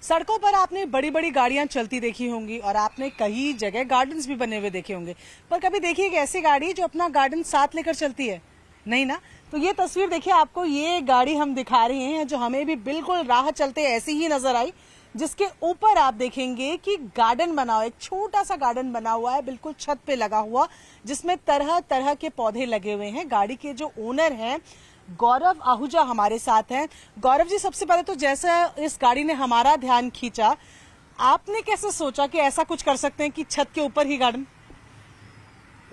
सड़कों पर आपने बड़ी बड़ी गाड़ियां चलती देखी होंगी और आपने कई जगह गार्डन्स भी बने हुए देखे होंगे, पर कभी देखिए एक ऐसी गाड़ी जो अपना गार्डन साथ लेकर चलती है? नहीं ना। तो ये तस्वीर देखिए, आपको ये गाड़ी हम दिखा रहे हैं जो हमें भी बिल्कुल राह चलते ऐसी ही नजर आई, जिसके ऊपर आप देखेंगे कि गार्डन बना हुआ है, एक छोटा सा गार्डन बना हुआ है बिल्कुल छत पे लगा हुआ, जिसमें तरह तरह के पौधे लगे हुए हैं। गाड़ी के जो ओनर हैं गौरव आहूजा हमारे साथ हैं। गौरव जी, सबसे पहले तो जैसा इस गाड़ी ने हमारा ध्यान खींचा, आपने कैसे सोचा कि ऐसा कुछ कर सकते हैं कि छत के ऊपर ही गार्डन?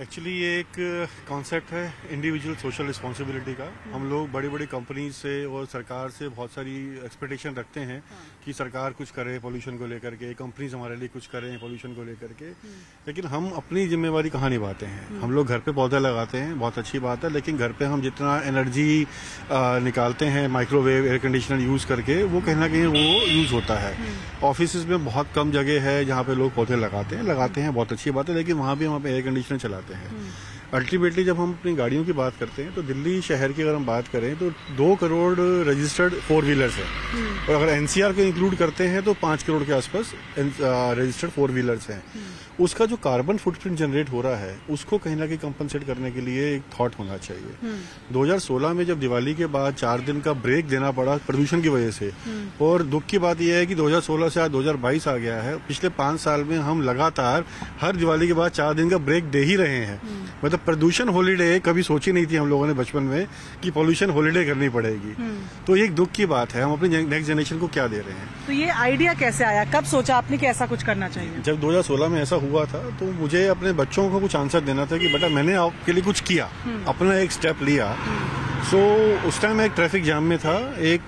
एक्चुअली ये एक कॉन्सेप्ट है इंडिविजुअल सोशल रिस्पॉन्सिबिलिटी का। हम लोग बड़ी बड़ी कंपनी से और सरकार से बहुत सारी एक्सपेक्टेशन रखते हैं कि सरकार कुछ करे पोल्यूशन को लेकर के, कंपनीज हमारे लिए कुछ करें पोल्यूशन को लेकर के, लेकिन हम अपनी जिम्मेवारी कहाँ निभाते हैं। हम लोग घर पे पौधे लगाते हैं, बहुत अच्छी बात है, लेकिन घर पे हम जितना एनर्जी निकालते हैं माइक्रोवेव एयर कंडीशनर यूज करके, वो कहीं ना कहीं वो यूज होता है। ऑफिस में बहुत कम जगह है जहाँ पे लोग पौधे लगाते हैं, बहुत अच्छी बात है, लेकिन वहाँ भी हम एयर कंडीशनर चलाते हैं। अल्टीमेटली जब हम अपनी गाड़ियों की बात करते हैं तो दिल्ली शहर की अगर हम बात करें तो 2 करोड़ रजिस्टर्ड 4 व्हीलर्स हैं, और अगर एनसीआर को इंक्लूड करते हैं तो 5 करोड़ के आसपास रजिस्टर्ड 4 व्हीलर्स हैं। उसका जो कार्बन फुटप्रिंट जनरेट हो रहा है उसको कहीं ना कहीं कंपनसेट करने के लिए एक थॉट होना चाहिए। 2016 में जब दिवाली के बाद 4 दिन का ब्रेक देना पड़ा प्रदूषण की वजह से, और दुख की बात यह है कि 2016 से आज 2022 आ गया है, पिछले 5 साल में हम लगातार हर दिवाली के बाद 4 दिन का ब्रेक दे ही रहे हैं। मतलब प्रदूषण हॉलीडे कभी सोची नहीं थी हम लोगों ने बचपन में कि पॉल्यूशन हॉलीडे करनी पड़ेगी। तो ये एक दुख की बात है, हम अपनी नेक्स्ट जनरेशन को क्या दे रहे हैं। तो ये आइडिया कैसे आया, कब सोचा आपने कि ऐसा कुछ करना चाहिए? जब 2016 में ऐसा हुआ था तो मुझे अपने बच्चों को कुछ आंसर देना था कि बेटा मैंने आपके लिए कुछ किया, अपना एक स्टेप लिया। उस टाइम मैं एक ट्रैफिक जाम में था, एक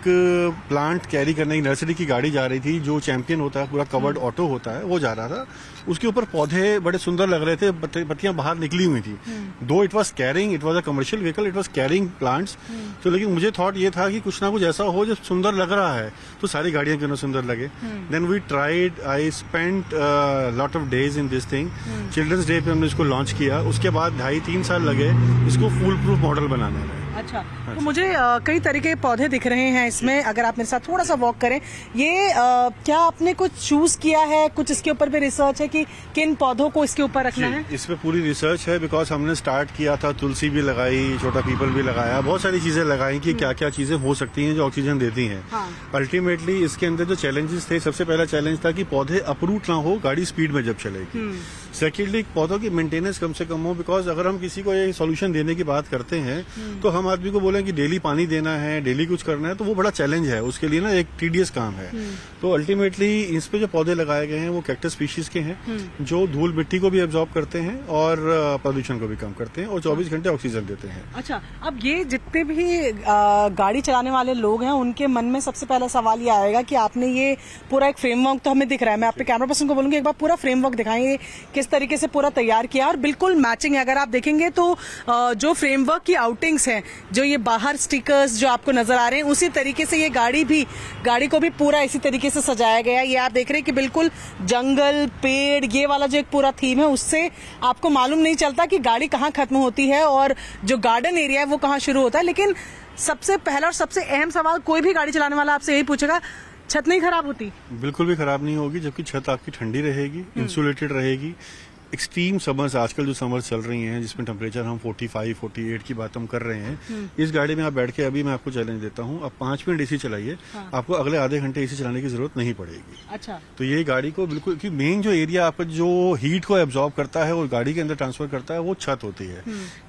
प्लांट कैरी करने की नर्सरी की गाड़ी जा रही थी, जो चैंपियन होता है, पूरा कवर्ड ऑटो होता है, वो जा रहा था। उसके ऊपर पौधे बड़े सुंदर लग रहे थे, पत्तियां बाहर निकली हुई थी। दो it was a commercial vehicle, it was carrying plants. तो लेकिन मुझे थॉट ये था कि कुछ ना कुछ ऐसा हो जो सुंदर लग रहा है, तो सारी गाड़ियां क्यों ना सुंदर लगे। Then we tried, I spent lot of days in this thing. Children's day पे हमने इसको लॉन्च किया, उसके बाद 2.5-3 साल लगे इसको फूल प्रूफ मॉडल बनाने में। अच्छा, तो मुझे कई तरीके के पौधे दिख रहे हैं इसमें, अगर आप मेरे साथ थोड़ा सा वॉक करें। ये क्या आपने कुछ चूज किया है, कुछ इसके ऊपर भी रिसर्च है कि किन पौधों को इसके ऊपर रखना है? इस पे पूरी रिसर्च है, बिकॉज हमने स्टार्ट किया था, तुलसी भी लगाई, छोटा पीपल भी लगाया, बहुत सारी चीजें लगाई कि क्या क्या चीजें हो सकती हैं जो ऑक्सीजन देती हैं। अल्टीमेटली इसके अंदर जो चैलेंजेस थे, सबसे पहला चैलेंज था कि पौधे अपरूट ना हो गाड़ी स्पीड में जब चलेगी। सेकेंडली पौधों की मेंटेनेंस कम से कम हो, बिकॉज अगर हम किसी को ये सॉल्यूशन देने की बात करते हैं तो हम आदमी को बोलें कि डेली पानी देना है, डेली कुछ करना है, तो वो बड़ा चैलेंज है, उसके लिए ना एक टीडियस काम है। तो अल्टीमेटली इस पे जो पौधे लगाए गए हैं वो कैक्टस स्पीशीज के हैं, जो धूल मिट्टी को भी एब्जॉर्ब करते हैं और प्रदूषण को भी कम करते हैं और 24 घंटे ऑक्सीजन देते हैं। अच्छा, अब ये जितने भी गाड़ी चलाने वाले लोग हैं उनके मन में सबसे पहला सवाल ये आएगा कि आपने ये पूरा एक फ्रेमवर्क, तो हमें दिख रहा है, मैं अपने कैमरा पर्सन को बोलूंगी एक बार पूरा फ्रेमवर्क दिखाएंगे किस तरीके से पूरा तैयार किया, और बिल्कुल मैचिंग है। अगर आप देखेंगे तो जो फ्रेमवर्क की आउटिंग्स हैं, जो ये बाहर स्टिकर्स जो आपको नजर आ रहे हैं, उसी तरीके से ये गाड़ी को भी पूरा इसी तरीके से सजाया गया है। ये आप देख रहे हैं कि बिल्कुल जंगल, पेड़, ये वाला जो एक पूरा थीम है, उससे आपको मालूम नहीं चलता कि गाड़ी कहाँ खत्म होती है और जो गार्डन एरिया है वो कहाँ शुरू होता है। लेकिन सबसे पहला और सबसे अहम सवाल कोई भी गाड़ी चलाने वाला आपसे यही पूछेगा, छत नहीं खराब होती? बिल्कुल भी खराब नहीं होगी, जबकि छत आपकी ठंडी रहेगी, इंसुलेटेड रहेगी। एक्सट्रीम समर्स, आजकल जो समर्स चल रही हैं जिसमें टेम्परेचर हम 45-48 की बात हम कर रहे हैं, इस गाड़ी में आप बैठ के, अभी मैं आपको चैलेंज देता हूं, आप 5 मिनट एसी चलाइए, आपको अगले आधे घंटे एसी चलाने की जरूरत नहीं पड़ेगी। अच्छा, तो ये गाड़ी को बिल्कुल, कि मेन जो एरिया आपका जो हीट को एब्जॉर्ब करता है और गाड़ी के अंदर ट्रांसफर करता है वो छत होती है।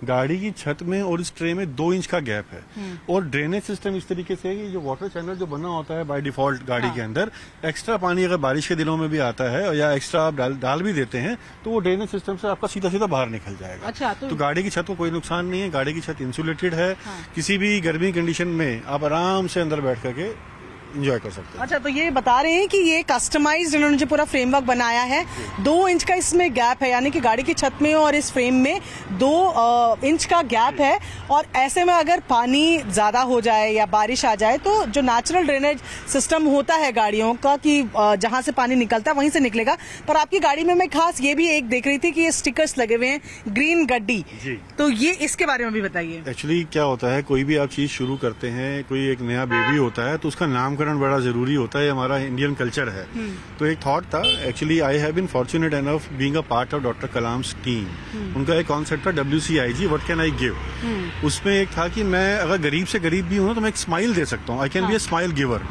गाड़ी की छत में और इस ट्रे में 2 इंच का गैप है, और ड्रेनेज सिस्टम इस तरीके से है कि जो वाटर चैनल जो बना होता है बाय डिफॉल्ट गाड़ी के अंदर, एक्स्ट्रा पानी अगर बारिश के दिनों में भी आता है या एक्स्ट्रा आप डाल भी देते हैं तो वो ड्रेनेज सिस्टम से आपका सीधा सीधा बाहर निकल जाएगा। अच्छा, तो गाड़ी की छत को कोई नुकसान नहीं है, गाड़ी की छत इंसुलेटेड है। किसी भी गर्मी कंडीशन में आप आराम से अंदर बैठ करके एंजॉय कर सकते हैं। अच्छा, तो ये बता रहे हैं कि ये कस्टमाइज्ड इन्होंने जो पूरा फ्रेमवर्क बनाया है, 2 इंच का इसमें गैप है, यानी कि गाड़ी की छत में और इस फ्रेम में 2 इंच का गैप है। और ऐसे में अगर पानी ज्यादा हो जाए या बारिश आ जाए तो जो नेचुरल ड्रेनेज सिस्टम होता है गाड़ियों का, कि जहां से पानी निकलता है वहीं से निकलेगा। पर आपकी गाड़ी में मैं खास ये भी एक देख रही थी कि ये स्टिकर्स लगे हुए हैं, ग्रीन गड्डी, तो ये इसके बारे में भी बताइए। एक्चुअली क्या होता है, कोई भी आप चीज शुरू करते हैं, कोई एक नया बेबी होता है तो उसका नाम करण बड़ा जरूरी होता है, हमारा इंडियन कल्चर है। तो एक थॉट था, actually I have been fortunate enough being a part of doctor Kalam's team. उनका एक कॉन्सेप्ट था WCIG, what can I give. उसमें एक था कि मैं अगर गरीब से गरीब भी हूं तो मैं एक स्माइल दे सकता हूं, I can be a smile giver.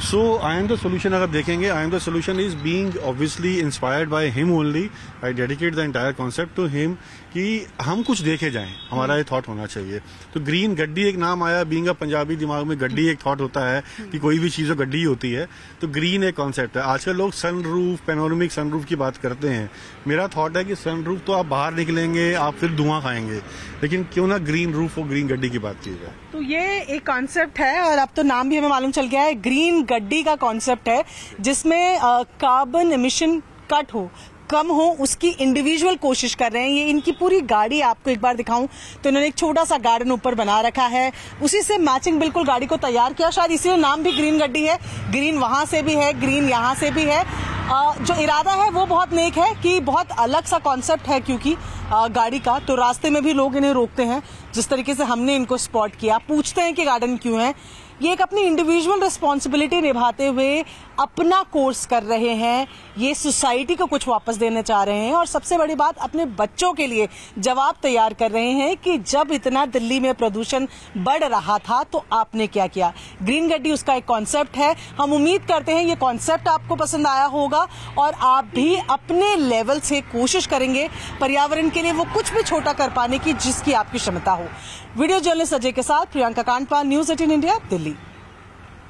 So I am the solution. अगर देखेंगे, I am the solution is being obviously inspired by him only. I dedicate the entire concept to him कि हम कुछ देखे जाएं, हमारा ये थॉट होना चाहिए। तो ग्रीन गड्डी एक नाम आया, बीइंग अ पंजाबी दिमाग में गड्डी एक थॉट होता है कि कोई भी चीज गड्डी होती है, तो ग्रीन एक कॉन्सेप्ट है। आजकल लोग सनरूफ, पैनोरमिक सनरूफ की बात करते हैं। मेरा थॉट है कि सनरूफ तो आप बाहर निकलेंगे, आप फिर धुआं खाएंगे, लेकिन क्यों ना ग्रीन रूफ और ग्रीन गड्डी की बात की जाए। तो ये एक कॉन्सेप्ट है और अब तो नाम भी हमें मालूम चल गया है, ग्रीन गड्डी का कॉन्सेप्ट है, जिसमें कार्बन एमिशन कट हो, कम हो, उसकी इंडिविजुअल कोशिश कर रहे हैं। ये इनकी पूरी गाड़ी आपको एक बार दिखाऊं तो इन्होंने एक छोटा सा गार्डन ऊपर बना रखा है, उसी से मैचिंग बिल्कुल गाड़ी को तैयार किया। शायद इसीलिए नाम भी ग्रीन गड्डी है। ग्रीन वहां से भी है, ग्रीन यहाँ से भी है। जो इरादा है वो बहुत नेक है कि बहुत अलग सा कॉन्सेप्ट है, क्योंकि गाड़ी का तो रास्ते में भी लोग इन्हें रोकते हैं। जिस तरीके से हमने इनको स्पॉट किया, पूछते हैं कि गार्डन क्यों है। ये एक अपनी इंडिविजुअल रिस्पॉन्सिबिलिटी निभाते हुए अपना कोर्स कर रहे हैं, ये सोसाइटी को कुछ वापस देना चाह रहे हैं, और सबसे बड़ी बात अपने बच्चों के लिए जवाब तैयार कर रहे हैं कि जब इतना दिल्ली में प्रदूषण बढ़ रहा था तो आपने क्या किया। ग्रीन गड्डी उसका एक कॉन्सेप्ट है। हम उम्मीद करते हैं ये कॉन्सेप्ट आपको पसंद आया होगा और आप भी अपने लेवल से कोशिश करेंगे पर्यावरण के लिए वो कुछ भी छोटा कर पाने की जिसकी आपकी क्षमता हो। वीडियो जर्नलिस्ट अजय के साथ प्रियंका कांडपाल, न्यूज़ 18 इंडिया, दिल्ली।